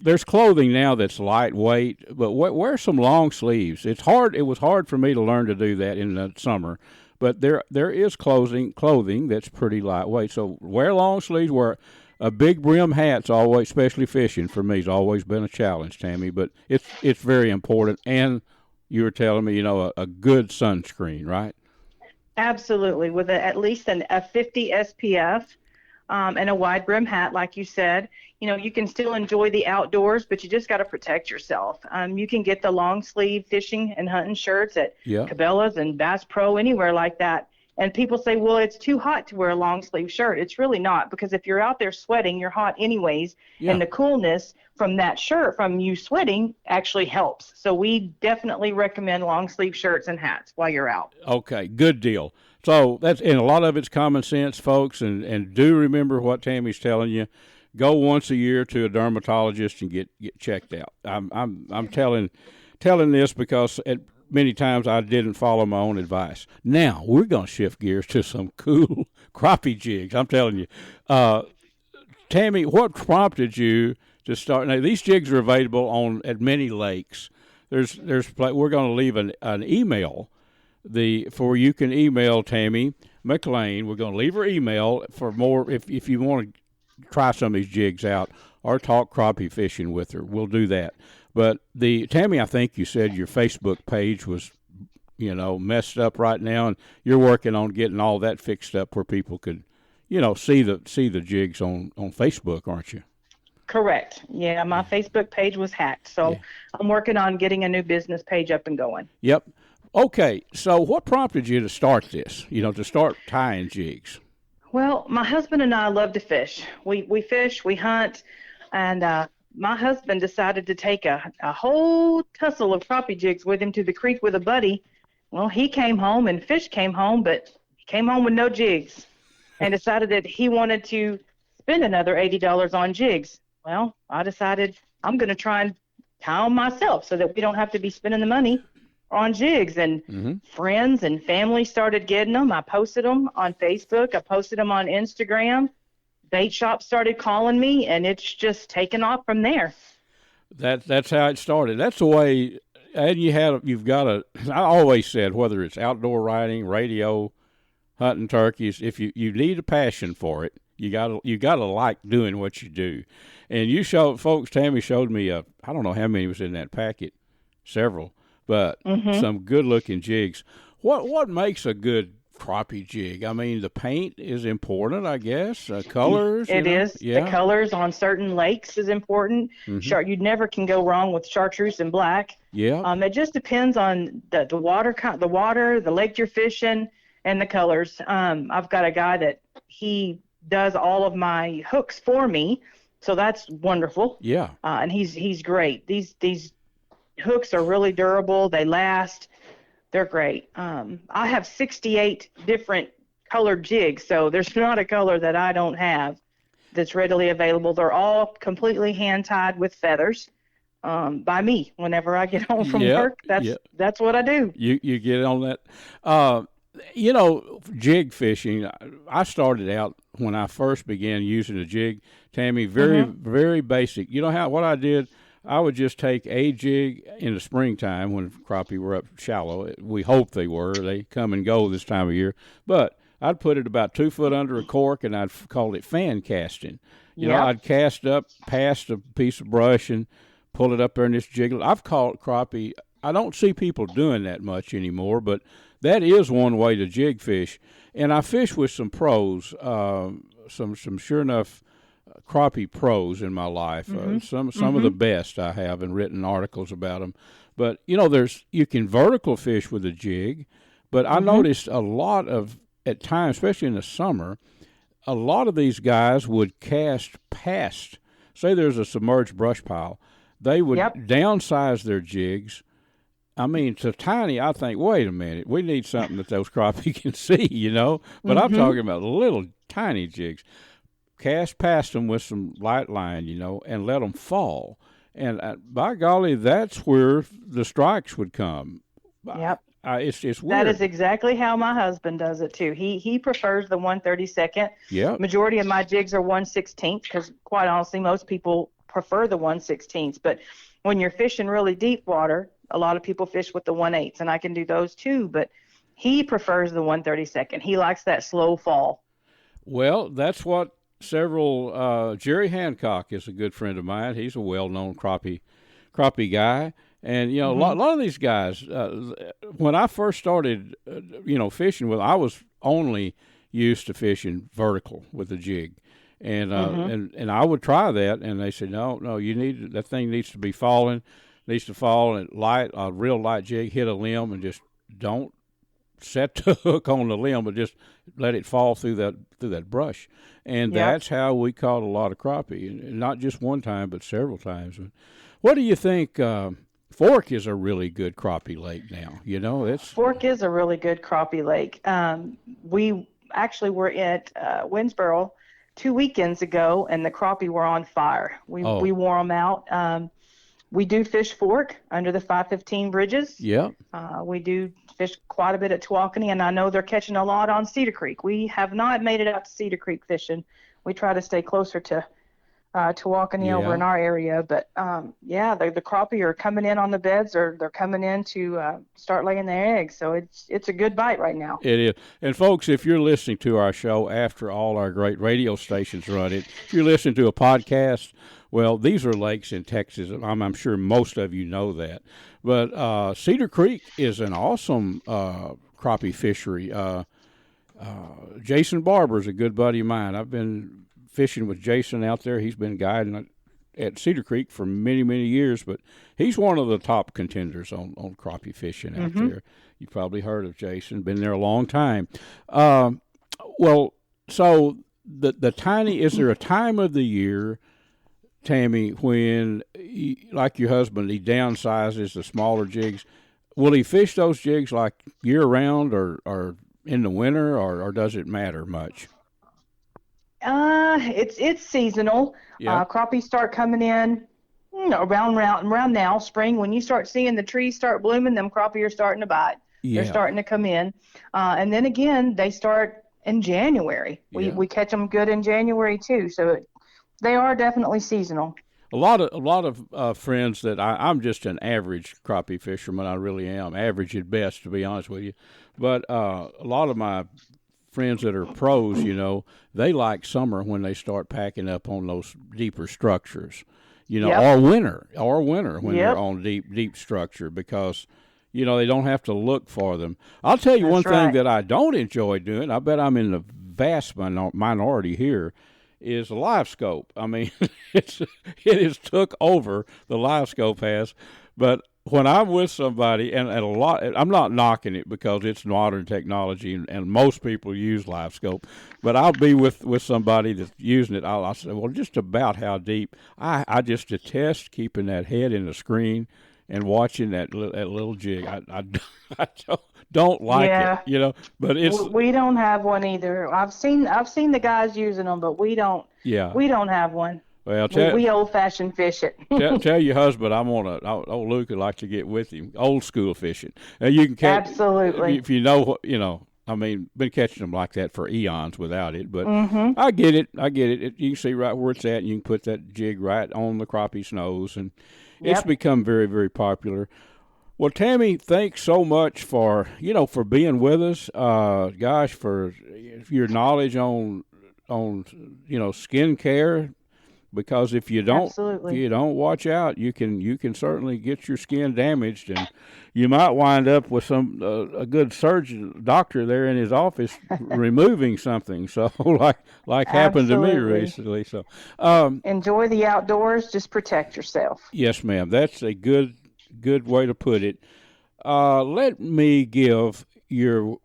There's clothing now that's lightweight, but wear some long sleeves. It's hard. It was hard for me to learn to do that in the summer, but there is clothing that's pretty lightweight. So wear long sleeves. Wear a big brim hat's always, especially fishing for me, has always been a challenge, Tammy. But it's very important. And you were telling me, a good sunscreen, right? Absolutely, with at least a 50 SPF and a wide brim hat, like you said. You can still enjoy the outdoors, but you just got to protect yourself. You can get the long sleeve fishing and hunting shirts at Cabela's and Bass Pro, anywhere like that. And people say, well, it's too hot to wear a long sleeve shirt. It's really not, because if you're out there sweating, you're hot anyways. Yeah. And the coolness from that shirt, from you sweating, actually helps. So we definitely recommend long sleeve shirts and hats while you're out. Okay, good deal. So and a lot of it's common sense, folks. And do remember what Tammy's telling you. Go once a year to a dermatologist and get checked out. I'm telling this because many times I didn't follow my own advice. Now we're going to shift gears to some cool crappie jigs. I'm telling you, Tammy, what prompted you to start? Now these jigs are available at many lakes. We're going to leave an email. You can email Tammy McLain. We're going to leave her email for more if you want to try some of these jigs out or talk crappie fishing with her. We'll do that. But Tammy, I think you said your Facebook page was, messed up right now, and you're working on getting all that fixed up where people could, see the jigs on Facebook, aren't you? Correct. Yeah, my Facebook page was hacked, so I'm working on getting a new business page up and going. Yep. Okay, so what prompted you to start this? To start tying jigs? Well, my husband and I love to fish. We fish, we hunt, and my husband decided to take a whole tussle of crappie jigs with him to the creek with a buddy. Well, he came home and fish came home, but he came home with no jigs and decided that he wanted to spend another $80 on jigs. Well, I decided I'm going to try and tie them myself so that we don't have to be spending the money on jigs. And friends and family started getting them. I posted them on Facebook. I posted them on Instagram. Bait shops started calling me, and it's just taken off from there. That's how it started. That's the way. And you've got to. I always said, whether it's outdoor riding, radio, hunting turkeys, if you need a passion for it, you gotta like doing what you do. And Tammy showed me I don't know how many was in that packet, several, but some good looking jigs. What makes a good crappie jig? I mean, the paint is important, I guess. Colors. It is. Yeah. The colors on certain lakes is important. You never can go wrong with chartreuse and black. Yeah. It just depends on the water, the lake you're fishing, and the colors. I've got a guy that he does all of my hooks for me, so that's wonderful. Yeah. And he's great. These hooks are really durable. They last. They're great. I have 68 different colored jigs, so there's not a color that I don't have that's readily available. They're all completely hand-tied with feathers by me. Whenever I get home from work, that's what I do. You get on that. Jig fishing, I started out when I first began using a jig, Tammy, very basic. You know what I did? I would just take a jig in the springtime when crappie were up shallow. We hope they were. They come and go this time of year. But I'd put it about 2 foot under a cork, and I'd call it fan casting. You know, I'd cast up past a piece of brush and pull it up there in this jig. I've caught crappie. I don't see people doing that much anymore, but that is one way to jig fish. And I fish with some pros, some sure enough crappie pros in my life. Some of the best I have, and written articles about them. But you can vertical fish with a jig, but I noticed a lot at times, especially in the summer, a lot of these guys would cast past. Say there's a submerged brush pile, they would downsize their jigs. I mean, to tiny, I think, wait a minute, we need something that those crappie can see, But I'm talking about little tiny jigs. Cast past them with some light line, and let them fall. And by golly, that's where the strikes would come. Yep. It's weird. That is exactly how my husband does it, too. He prefers the 1/32. Yeah. Majority of my jigs are 1/16 because, quite honestly, most people prefer the 1/16. But when you're fishing really deep water, a lot of people fish with the 1/8, and I can do those, too. But he prefers the 1/32. He likes that slow fall. Well, that's what several. Jerry Hancock is a good friend of mine. He's a well-known crappie guy. And, a lot of these guys, when I first started, fishing with, I was only used to fishing vertical with a jig. And and I would try that, and they said, no, that thing needs to fall and light, a real light jig, hit a limb, and just don't set the hook on the limb, but just let it fall through that brush. And that's how we caught a lot of crappie, and not just one time, but several times. What do you think? Fork is a really good crappie lake now. Fork is a really good crappie lake. We actually were at Winsboro 2 weekends ago, and the crappie were on fire. We wore them out. We do fish Fork under the 515 bridges. Yeah. We do fish quite a bit at Tawakoni, and I know they're catching a lot on Cedar Creek. We have not made it out to Cedar Creek fishing. We try to stay closer to Tawakoni over in our area, but the crappie are coming in on the beds, or they're coming in to start laying their eggs. So it's a good bite right now. It is. And folks, if you're listening to our show after all our great radio stations run it, if you're listening to a podcast, well, these are lakes in Texas. I'm sure most of you know that. But Cedar Creek is an awesome crappie fishery. Jason Barber is a good buddy of mine. I've been fishing with Jason out there. He's been guiding at Cedar Creek for many, many years, but he's one of the top contenders on crappie fishing out there. You've probably heard of Jason, been there a long time. So the tiny, is there a time of the year, Tammy, when, like your husband, he downsizes the smaller jigs? Will he fish those jigs like year-round or in the winter, or does it matter much? It's seasonal. Yeah. Crappie start coming in around now, spring. When you start seeing the trees start blooming, them crappie are starting to bite. Yeah. They're starting to come in. And then again, they start in January. We catch them good in January too. So they are definitely seasonal. A lot of friends that I'm just an average crappie fisherman. I really am. Average at best, to be honest with you. But a lot of my friends that are pros, they like summer when they start packing up on those deeper structures, or winter when they're on deep structure, because, they don't have to look for them. I'll tell you one thing that I don't enjoy doing, I bet I'm in the vast minority here, is a live scope. I mean, it has took over, the live scope has, but when I'm with somebody, and a lot, I'm not knocking it because it's modern technology and most people use live scope, but I'll be with somebody that's using it. I'll say, well, just about how deep. I just detest keeping that head in the screen and watching that little jig. I don't like it, but it's. We don't have one either. I've seen the guys using them, but we don't. Yeah. We don't have one. Well, we old-fashioned fish it. tell your husband old Luke would like to get with him. Old school fishing. And you can catch. Absolutely. If you know what, been catching them like that for eons without it. But I get it. You can see right where it's at, and you can put that jig right on the crappie's nose, and it's become very, very popular. Well, Tammy, thanks so much for being with us. For your knowledge on skin care. Because if you don't watch out, you can certainly get your skin damaged, and you might wind up with a good doctor there in his office removing something. So like happened to me recently. So enjoy the outdoors. Just protect yourself. Yes, ma'am. That's a good way to put it. Let me give your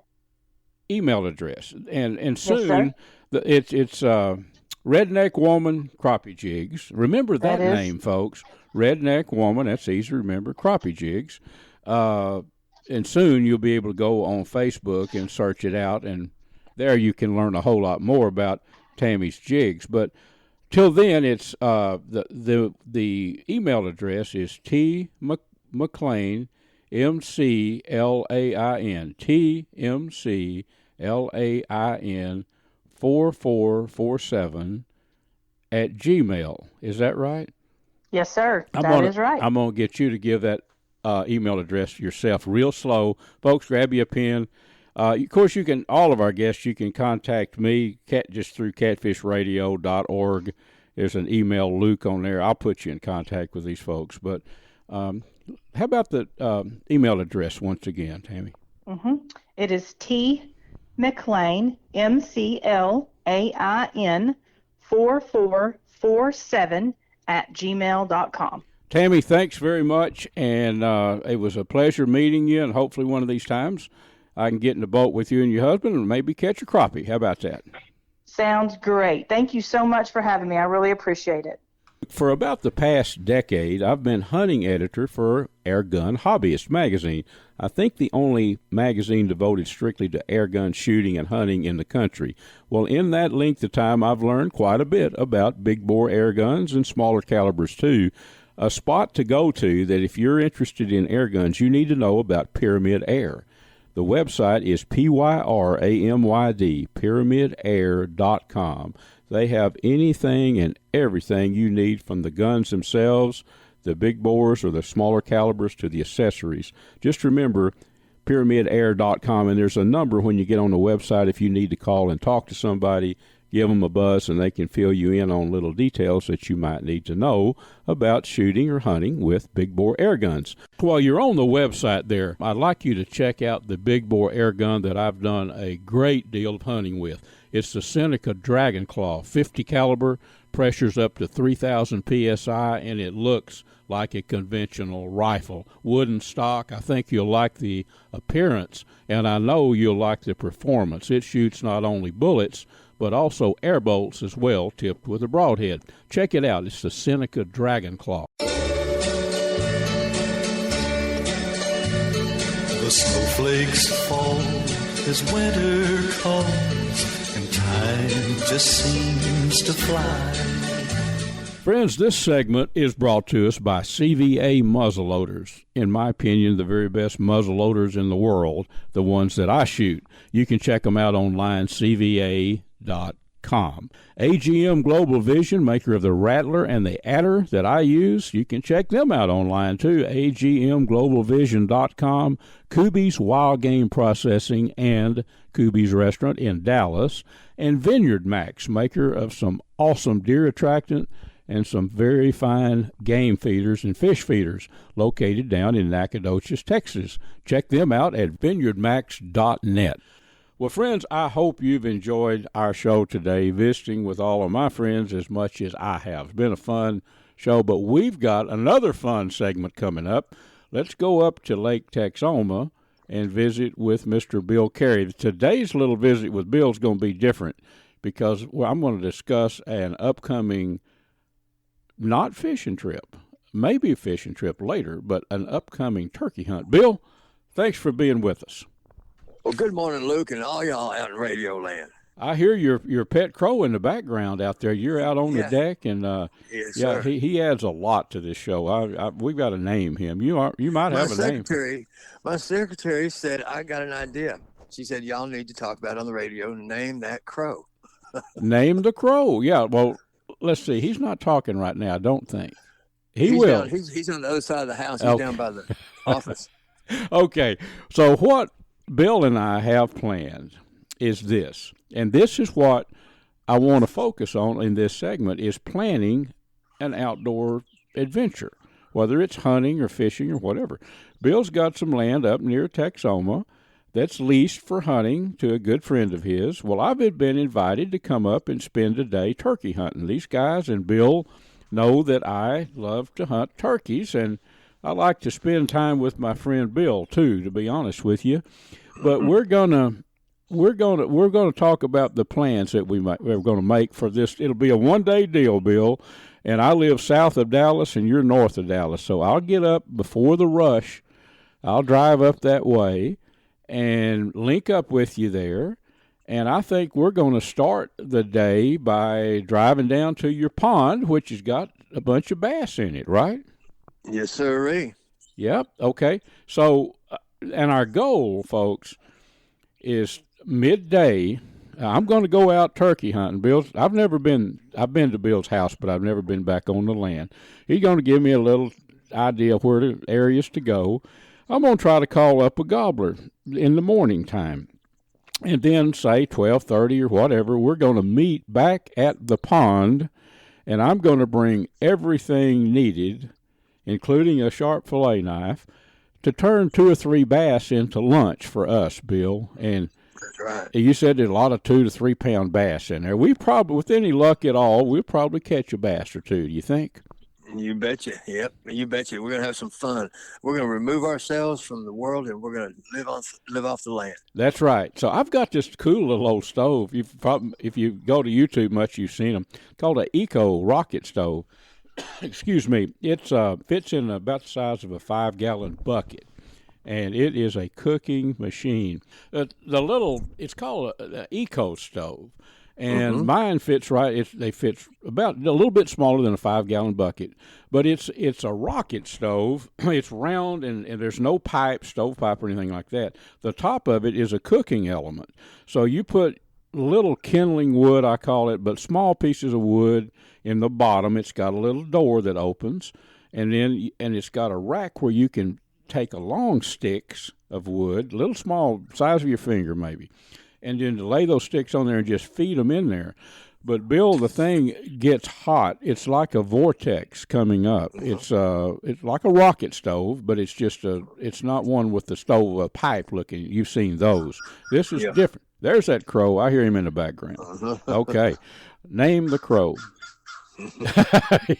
email address, and soon it's Redneck Woman Crappie Jigs. Remember that name, folks. Redneck Woman, that's easy to remember, Crappie Jigs. And soon you'll be able to go on Facebook and search it out, and there you can learn a whole lot more about Tammy's jigs. But till then, it's the email address is McLain, McLain, TMCLAIN 4447 at Gmail. Is that right? Yes, sir. That is right. I'm going to get you to give that email address yourself real slow. Folks, grab you a pen. Of course, all of our guests, you can contact me just through catfishradio.org. There's an email, Luke, on there. I'll put you in contact with these folks. But how about the email address once again, Tammy? Mm-hmm. It is McLain, MCLAIN 4447 @gmail.com. Tammy, thanks very much, and it was a pleasure meeting you, and hopefully one of these times I can get in the boat with you and your husband and maybe catch a crappie. How about that? Sounds great. Thank you so much for having me. I really appreciate it. For about the past decade, I've been hunting editor for Air Gun Hobbyist magazine. I think the only magazine devoted strictly to air gun shooting and hunting in the country. Well, in that length of time, I've learned quite a bit about big bore air guns and smaller calibers too. A spot to go to that if you're interested in air guns, you need to know about Pyramyd Air. The website is PYRAMYD, PyramydAir.com. They have anything and everything you need, from the guns themselves, the big bores or the smaller calibers, to the accessories. Just remember PyramydAir.com, and there's a number when you get on the website if you need to call and talk to somebody. Give them a buzz, and they can fill you in on little details that you might need to know about shooting or hunting with big bore air guns. While you're on the website there, I'd like you to check out the big bore air gun that I've done a great deal of hunting with. It's the Seneca Dragon Claw, 50 caliber, pressures up to 3,000 psi, and it looks like a conventional rifle. Wooden stock. I think you'll like the appearance, and I know you'll like the performance. It shoots not only bullets, but also air bolts as well, tipped with a broadhead. Check it out. It's the Seneca Dragon Claw. The snowflakes fall as winter comes, and time just seems to fly. Friends, this segment is brought to us by CVA Muzzleloaders. In my opinion, the very best muzzleloaders in the world, the ones that I shoot. You can check them out online, CVA.com. AGM Global Vision, maker of the Rattler and the Adder that I use, you can check them out online too, agmglobalvision.com. Kuby's Wild Game Processing and Kuby's Restaurant in Dallas, and VINEYARDMAX, maker of some awesome deer attractant and some very fine game feeders and fish feeders, located down in Nacogdoches, Texas. Check them out at vineyardmax.net. Well, friends, I hope you've enjoyed our show today, visiting with all of my friends as much as I have. It's been a fun show, but we've got another fun segment coming up. Let's go up to Lake Texoma and visit with Mr. Bill Carey. Today's little visit with Bill is going to be different because I'm going to discuss an upcoming, not fishing trip, maybe a fishing trip later, but an upcoming turkey hunt. Bill, thanks for being with us. Well, good morning, Luke, and all y'all out in radio land. I hear your pet crow in the background out there. You're out on the deck, and yes, yeah, sir. he adds a lot to this show. We've got to name him. You might have a name. My secretary said, I got an idea. She said, y'all need to talk about it on the radio and name that crow. Name the crow. Yeah. Well, let's see. He's not talking right now, I don't think. He's will. He's on the other side of the house. He's down by the office. Okay. So what Bill and I have planned is this, and this is what I want to focus on in this segment, is planning an outdoor adventure, whether it's hunting or fishing or whatever. Bill's got some land up near Texoma that's leased for hunting to a good friend of his. Well, I've been invited to come up and spend a day turkey hunting. These guys and Bill know that I love to hunt turkeys, and I like to spend time with my friend Bill too, to be honest with you. But we're gonna talk about the plans that we're gonna make for this. It'll be a one-day deal, Bill, and I live south of Dallas and you're north of Dallas, so I'll get up before the rush. I'll drive up that way and link up with you there. And I think we're going to start the day by driving down to your pond, which has got a bunch of bass in it, right? Yes, sir. Yep. Okay. So, and our goal, folks, is midday. I'm going to go out turkey hunting. I've been to Bill's house, but I've never been back on the land. He's going to give me a little idea of where the areas to go. I'm going to try to call up a gobbler in the morning time. And then, say, 12:30 or whatever, we're going to meet back at the pond, and I'm going to bring everything needed, including a sharp fillet knife, to turn 2 or 3 bass into lunch for us, Bill. And That's right. you said there's a lot of 2 to 3 pound bass in there. We probably, with any luck at all, we'll probably catch a bass or two. Do you think? You betcha. Yep, you betcha. We're gonna have some fun. We're gonna remove ourselves from the world, and we're gonna live off the land. That's right. So I've got this cool little old stove. If you go to YouTube much, you've seen them. Called an Eco Rocket Stove. Excuse me. It's fits in about the size of a 5-gallon bucket, and it is a cooking machine. It's called an Eco Stove. And mine fits right. They fit about a little bit smaller than a 5-gallon bucket, but it's a rocket stove. It's round and there's no stovepipe or anything like that. The top of it is a cooking element. So you put little kindling wood, I call it, but small pieces of wood in the bottom. It's got a little door that opens, and it's got a rack where you can take long sticks of wood, little small, size of your finger maybe, and then to lay those sticks on there and just feed them in there. But, Bill, the thing gets hot. It's like a vortex coming up. It's like a rocket stove, but it's not one with the stove, a pipe looking. You've seen those. This is different. There's that crow. I hear him in the background. Okay. Name the crow.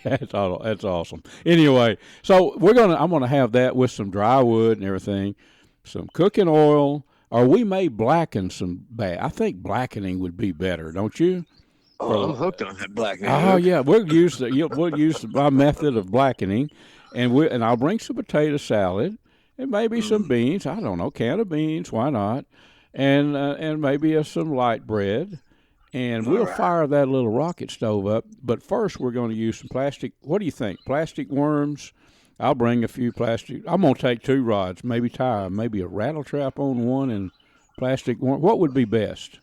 That's awesome. Anyway, so I'm gonna have that with some dry wood and everything, some cooking oil. Or we may blacken some bass. I think blackening would be better, don't you? Oh, I'm hooked on that blackening. Oh yeah, we'll use my method of blackening, and I'll bring some potato salad and maybe some beans. I don't know, can of beans, why not? And maybe some light bread, and we'll fire that little rocket stove up. But first, we're going to use some plastic. What do you think? Plastic worms. I'll bring a few plastic. I'm going to take 2 rods, maybe tie maybe a rattle trap on one and plastic worm. What would be best?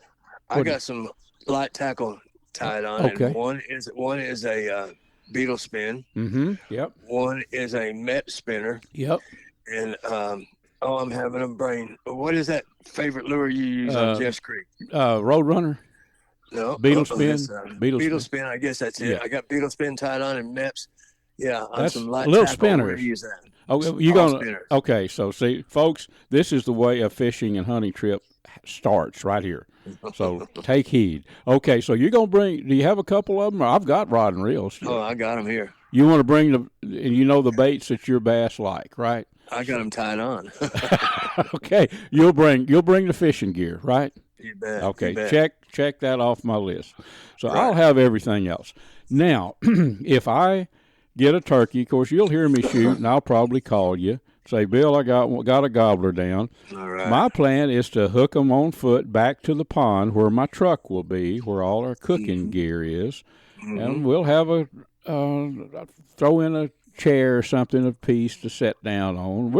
I got some light tackle tied on. Okay. And one is a beetle spin. Mm-hmm. Yep. One is a Met spinner. Yep. And I'm having a brain. What is that favorite lure you use on Jeff's Creek? Roadrunner. No. Beetle spin. Beetle spin. I guess that's it. Yeah. I got beetle spin tied on and Mets. Yeah, on That's some light little tackle, spinners. we're gonna use that. Oh, you're gonna Spinners. Okay. So see, folks, this is the way a fishing and hunting trip starts right here. So take heed. Okay, so you're gonna bring. Do you have a couple of them? I've got rod and reels. Oh, I got them here. You want to bring the baits that your bass like, right? I got them tied on. Okay, you'll bring the fishing gear, right? You bet. Okay, you bet. check that off my list. So Right. I'll have everything else. Now, if I get a turkey, of course, you'll hear me shoot, and I'll probably call you. Say, Bill, I got a gobbler down. All right. My plan is to hook them on foot back to the pond where my truck will be, where all our cooking gear is, and we'll have throw in a chair or something, a piece to sit down on.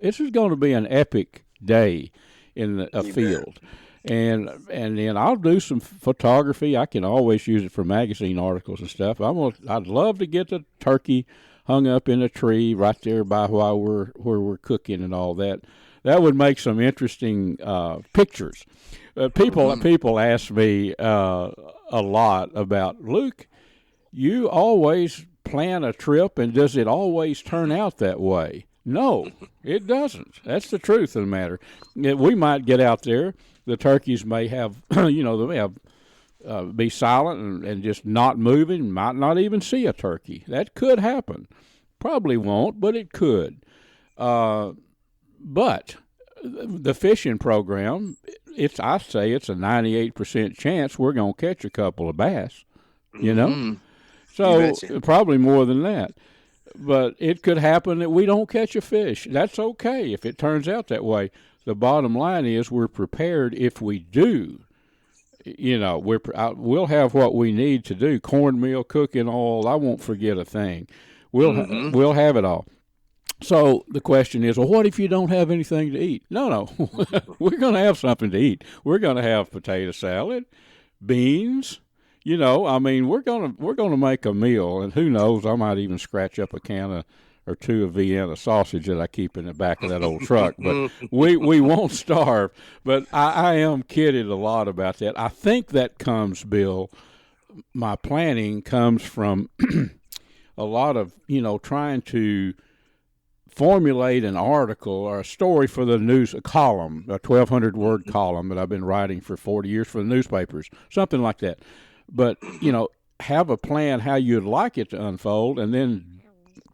This is going to be an epic day in a field. And then I'll do some photography. I can always use it for magazine articles and stuff. I'd love to get the turkey hung up in a tree right there by where we're cooking and all that. That would make some interesting pictures. People ask me a lot about, Luke, you always plan a trip, and does it always turn out that way? No, it doesn't. That's the truth of the matter. We might get out there. The turkeys may have, be silent and just not moving, might not even see a turkey. That could happen. Probably won't, but it could. But the fishing program, I say it's a 98% chance we're going to catch a couple of bass, you know? So probably more than that. But it could happen that we don't catch a fish. That's okay if it turns out that way. The bottom line is we're prepared if we do. You know, we'll have what we need to do. Cornmeal, cooking oil. I won't forget a thing. We'll have it all. So the question is, well, what if you don't have anything to eat? No. We're going to have something to eat. We're going to have potato salad, beans. You know, I mean, we're going to make a meal, and who knows, I might even scratch up a can of or two of Vienna sausage that I keep in the back of that old truck. But we won't starve. But I am kidding a lot about that. I think that comes, Bill, my planning comes from a lot of, trying to formulate an article or a story for the news, a column, a 1,200-word column that I've been writing for 40 years for the newspapers, something like that. But, have a plan how you'd like it to unfold and then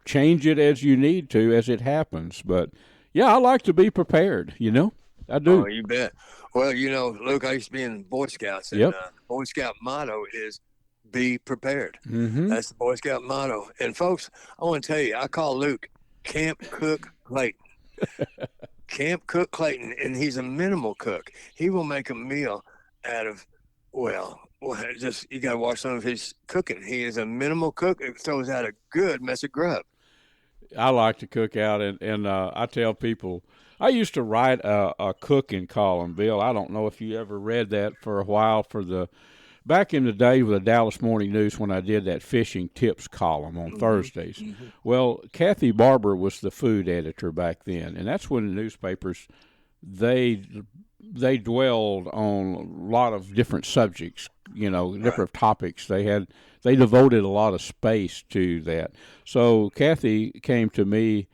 change it as you need to as it happens. But, yeah, I like to be prepared, I do. Oh, you bet. Well, Luke, I used to be in Boy Scouts, and Boy Scout motto is be prepared. Mm-hmm. That's the Boy Scout motto. And, folks, I want to tell you, I call Luke Camp Cook Clayton. Camp Cook Clayton, and he's a minimal cook. He will make a meal out of, just you got to watch some of his cooking. He is a minimal cook. It throws out a good mess of grub. I like to cook out, and I tell people, I used to write a cooking column, Bill. I don't know if you ever read that for a while back in the day with the Dallas Morning News when I did that fishing tips column on Thursdays. Mm-hmm. Well, Kathy Barber was the food editor back then, and that's when the newspapers, they dwelled on a lot of different subjects, different topics. They devoted a lot of space to that. So Kathy came to me,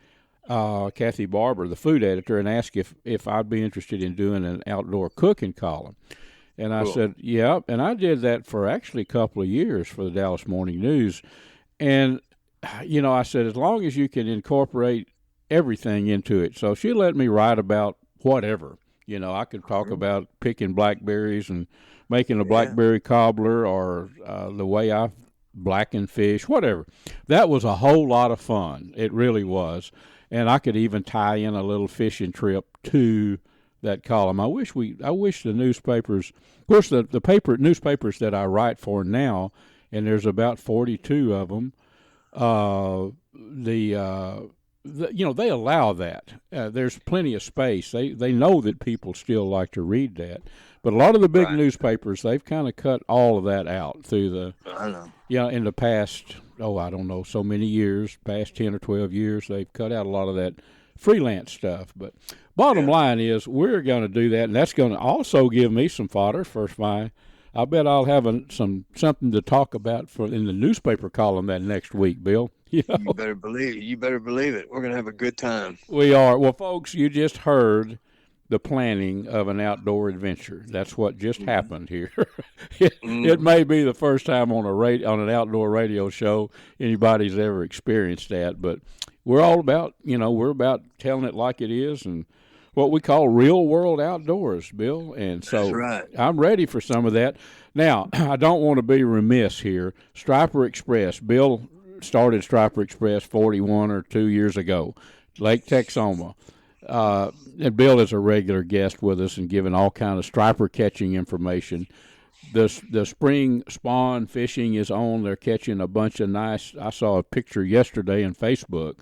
Kathy Barber, the food editor, and asked if I'd be interested in doing an outdoor cooking column. And I said, yeah. And I did that for actually a couple of years for the Dallas Morning News. And, I said, as long as you can incorporate everything into it. So she let me write about whatever. I could talk about picking blackberries and making a blackberry cobbler, or the way I blacken fish, whatever. That was a whole lot of fun. It really was. And I could even tie in a little fishing trip to that column. I wish the newspapers, of course, the newspapers that I write for now, and there's about 42 of them, they allow that. There's plenty of space. They know that people still like to read that. But a lot of the big newspapers, they've kind of cut all of that out through in the past, I don't know, so many years, past 10 or 12 years, they've cut out a lot of that freelance stuff. But bottom line is, we're going to do that, and that's going to also give me some fodder for I bet I'll have something to talk about in the newspaper column that next week, Bill. You better believe it. We're going to have a good time. We are. Well, folks, you just heard the planning of an outdoor adventure. That's what just happened here. It may be the first time on an outdoor radio show anybody's ever experienced that, but we're all about, we're about telling it like it is and what we call real world outdoors, Bill. And so that's right. I'm ready for some of that. Now, I don't want to be remiss here. Striper Express. Bill started Striper Express 41 or 2 years ago, Lake Texoma. And Bill is a regular guest with us and giving all kind of striper catching information. The spring spawn fishing is on. They're catching a bunch of nice. I saw a picture yesterday on Facebook.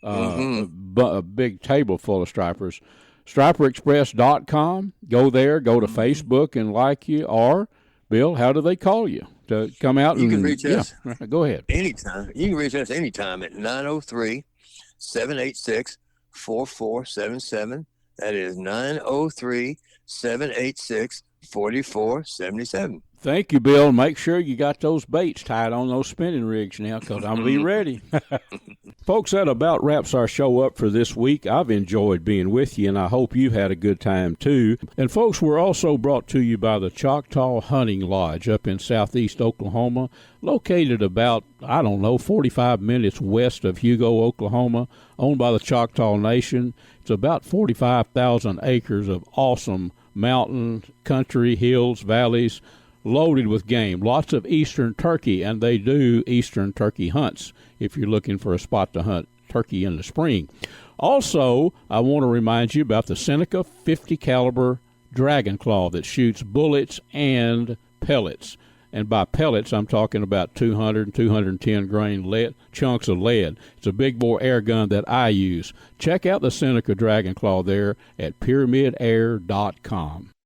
A big table full of stripers. StriperExpress.com. Go there. Go to Facebook and like you. Or, Bill, how do they call you to come out? You can reach us. Go ahead. Anytime. You can reach us anytime at 903-786-4477. That is 903-786-4477. Thank you, Bill. Make sure you got those baits tied on those spinning rigs now, because I'm going to be ready. Folks, that about wraps our show up for this week. I've enjoyed being with you, and I hope you've had a good time, too. And, folks, we're also brought to you by the Choctaw Hunting Lodge up in southeast Oklahoma, located about, 45 minutes west of Hugo, Oklahoma, owned by the Choctaw Nation. It's about 45,000 acres of awesome mountain, country, hills, valleys, loaded with game. Lots of eastern turkey, and they do eastern turkey hunts if you're looking for a spot to hunt turkey in the spring. Also, I want to remind you about the Seneca 50 caliber Dragon Claw that shoots bullets and pellets. And by pellets, I'm talking about 200 and 210 grain chunks of lead. It's a big bore air gun that I use. Check out the Seneca Dragon Claw there at PyramydAir.com.